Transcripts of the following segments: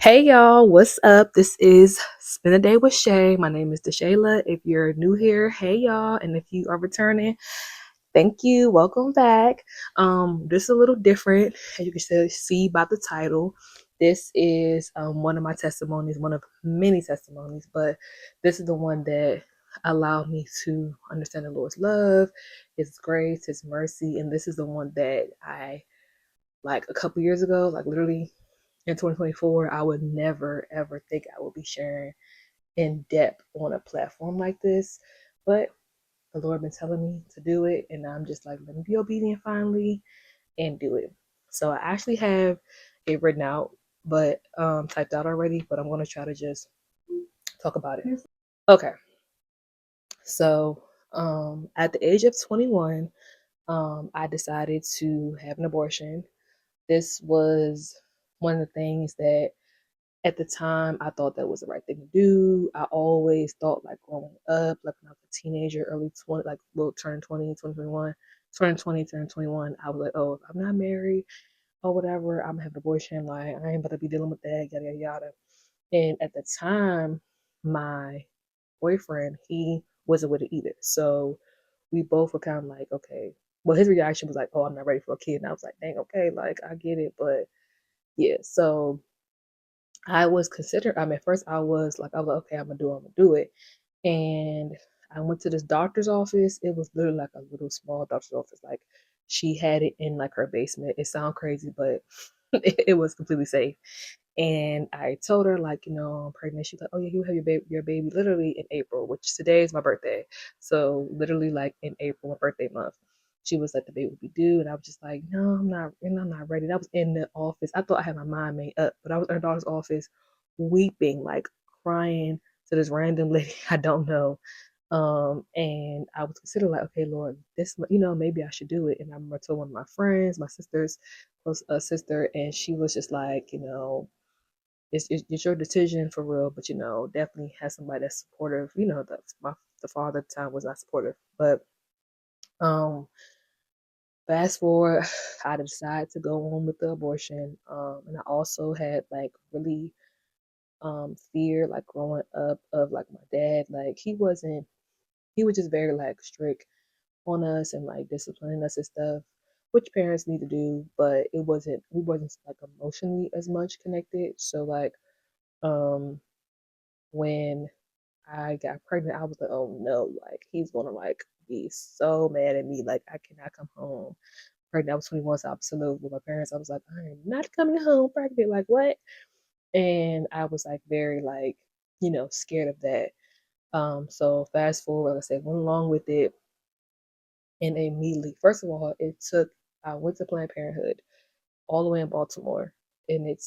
Hey y'all, what's up? This is Spend the Day with Shay. My name is DeShayla. If you're new here, hey y'all, and if you are returning, thank you. Welcome back. This is a little different, as you can see by the title. This is one of my testimonies, one of many testimonies, but this is the one that allowed me to understand the Lord's love, His grace, His mercy, and this is the one that I like a couple years ago, like literally in 2024, I would never ever think I would be sharing in depth on a platform like this. But the Lord been telling me to do it, and I'm just like, let me be obedient finally and do it. So I actually have it written out, but typed out already. But I'm gonna try to just talk about it. Okay. So at the age of 21, I decided to have an abortion. This was one of the things that at the time I thought that was the right thing to do. I always thought like growing up, like when I was a teenager, early 20, like well, turn 20, 2021, turn 20, turn 21, I was like, oh, if I'm not married or whatever, I'm gonna have an abortion. Like I ain't about to be dealing with that, yada yada yada. And at the time, my boyfriend, he wasn't with it either. So we both were kind of like, okay. Well, his reaction was like, oh, I'm not ready for a kid. And I was like, dang, okay, like I get it, but yeah. So I was considering. At first I was like, okay, I'm gonna do it. And I went to this doctor's office. It was literally like a little small doctor's office. Like she had it in like her basement. It sounds crazy, but it was completely safe. And I told her like, I'm pregnant. She's like, oh yeah, you have your baby literally in April, which today is my birthday. So literally like in April, my birthday month. She was like, the baby would be due, and I was just like, no, I'm not, and I'm not ready. That was in the office. I thought I had my mind made up, but I was in her daughter's office, weeping, like crying to this random lady I don't know. And I was considering like, okay, Lord, this, maybe I should do it. And I remember told one of my friends, my sister's close sister, and she was just like, it's your decision for real, but definitely has somebody that's supportive. The father at the time was not supportive, but um, fast forward, I decided to go on with the abortion. And I also had like really fear like growing up of like my dad. Like he was just very like strict on us and like disciplining us and stuff, which parents need to do, but we wasn't like emotionally as much connected. So like um when I got pregnant, I was like, oh no, like he's gonna like be so mad at me. Like I cannot come home pregnant. I was 21, so I was still with my parents. I was like, I am not coming home pregnant. Like what? And I was like very like, scared of that. So fast forward, like I said, went along with it, and immediately, first of all, I went to Planned Parenthood all the way in Baltimore, and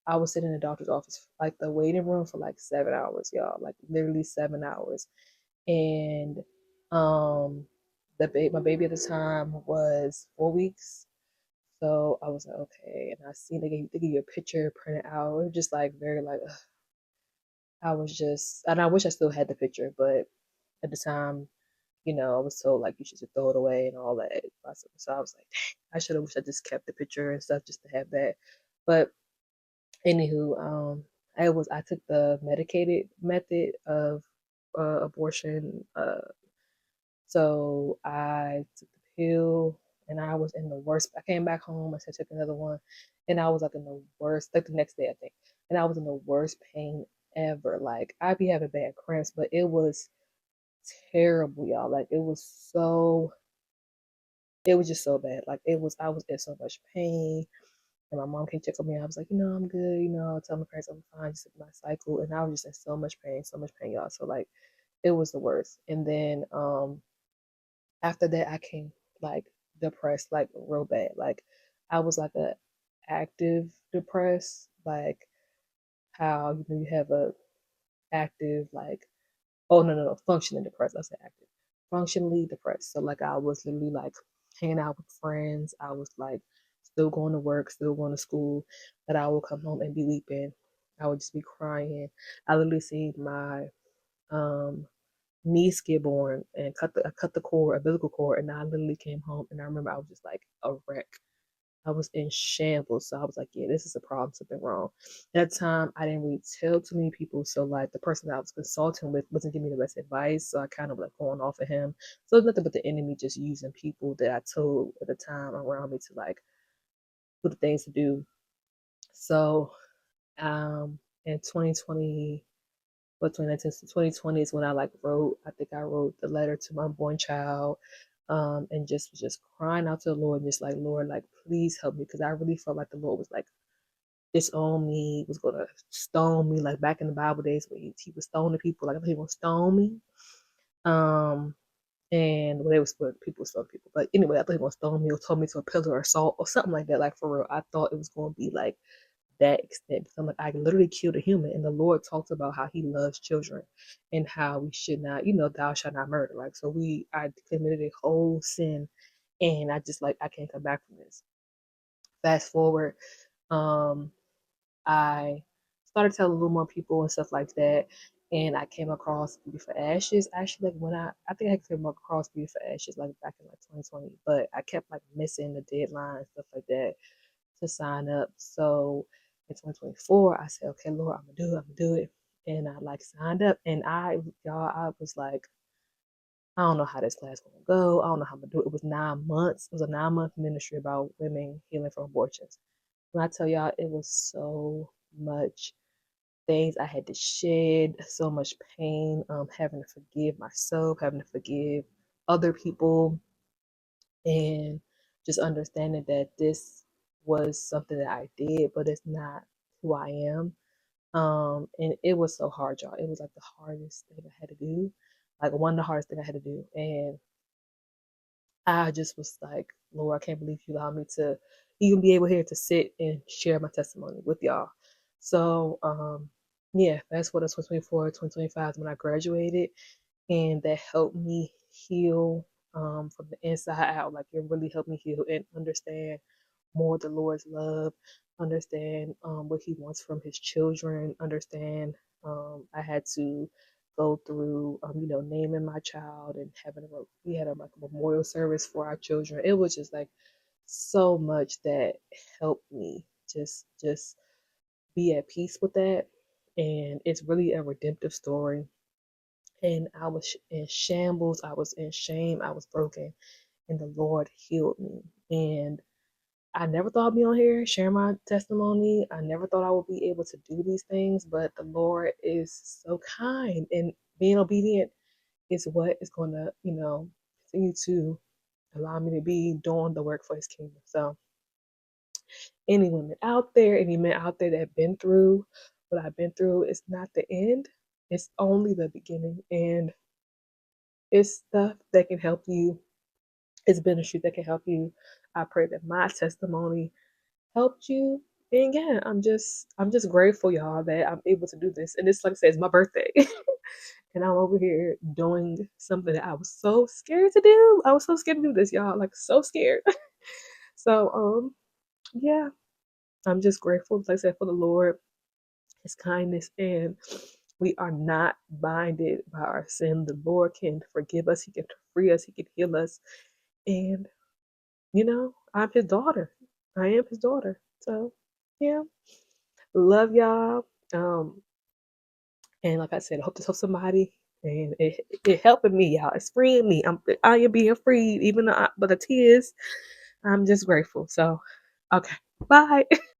I was sitting in the doctor's office, like the waiting room for like 7 hours, y'all, like literally 7 hours. And um, my baby at the time was 4 weeks. So I was like, okay. And I seen they give you a picture printed out. It was just like very like, ugh. I was just, and I wish I still had the picture, but at the time, I was told like you should just throw it away and all that. So I was like, dang, I should have wished I just kept the picture and stuff just to have that. But anywho, I took the medicated method of abortion. So I took the pill, and I was in the worst. I came back home. I said took another one, and I was like in the worst. Like the next day, I think, and I was in the worst pain ever. Like I'd be having bad cramps, but it was terrible, y'all. Like it was just so bad. Like I was in so much pain. And my mom came check on me. I was like, I'm good. I tell my parents I'm fine, just in my cycle. And I was just in so much pain, y'all. So like, it was the worst. And then after that, I came like depressed, like real bad. Like I was like a active depressed, like how you have a active like oh no, functioning depressed. I said active, functionally depressed. So like I was literally like hanging out with friends. I was like still going to work, still going to school, but I would come home and be weeping. I would just be crying. I literally see my um niece get born and I cut the cord, umbilical cord, and I literally came home and I remember I was just like a wreck. I was in shambles. So I was like, yeah, this is a problem, something wrong. At that time, I didn't really tell too many people. So like the person that I was consulting with wasn't giving me the best advice. So I kind of like going off of him. So it's nothing but the enemy just using people that I told at the time around me to like put the things to do. So in 2020, but 2019 to 2020 is when I like wrote, I think I wrote the letter to my unborn child, and just was just crying out to the Lord and just like, Lord, like, please help me. Cause I really felt like the Lord was like, disown me, was going to stone me. Like back in the Bible days when he was stoning people, like I thought he was going to stone me. And well, it was what people stone people. But anyway, I thought he was going to stone me or told me to a pillar or salt or something like that. Like for real, I thought it was going to be like that extent because I'm like, I literally killed a human. And the Lord talks about how he loves children and how we should not, thou shalt not murder. Like, so I committed a whole sin and I just like, I can't come back from this. Fast forward, um, I started telling a little more people and stuff like that. And I came across Beauty for Ashes. Actually, like when I think I came across Beauty for Ashes like back in like 2020, but I kept like missing the deadline and stuff like that to sign up. So in 2024, I said, okay, Lord, I'm gonna do it. And I like signed up and I was like, I don't know how this class gonna go. I don't know how I'm gonna do it. It was 9 months. It was a 9 month ministry about women healing from abortions. When I tell y'all, it was so much things I had to shed, so much pain, having to forgive myself, having to forgive other people, and just understanding that this was something that I did, but it's not who I am. And it was so hard, y'all. It was like the hardest thing I had to do, like one of the hardest things I had to do. And I just was like, Lord, I can't believe you allowed me to even be able here to sit and share my testimony with y'all. So, yeah, that's what 2024, 2025 is when I graduated, and that helped me heal from the inside out. Like it really helped me heal and understand more the Lord's love, understand what He wants from His children, understand I had to go through, naming my child and we had like a memorial service for our children. It was just like so much that helped me just be at peace with that. And it's really a redemptive story. And I was in shambles, I was in shame, I was broken, and the Lord healed me. And I never thought I'd be on here sharing my testimony. I never thought I would be able to do these things, but the Lord is so kind, and being obedient is what is going to, continue to allow me to be doing the work for His kingdom. So, any women out there, any men out there that have been through what I've been through, it's not the end, it's only the beginning. And it's stuff that can help you, it's ministry that can help you. I pray that my testimony helped you. And yeah, I'm just grateful, y'all, that I'm able to do this. And this, like I said, is my birthday. And I'm over here doing something that I was so scared to do. I was so scared to do this, y'all. Like so scared. So yeah, I'm just grateful, like I said, for the Lord, His kindness, and we are not binded by our sin. The Lord can forgive us, He can free us, He can heal us. And I'm His daughter. I am His daughter. So yeah. Love y'all. And like I said, I hope this helps somebody. And it helping me, y'all. It's freeing me. I am being freed, even though but the tears. I'm just grateful. So, okay, bye.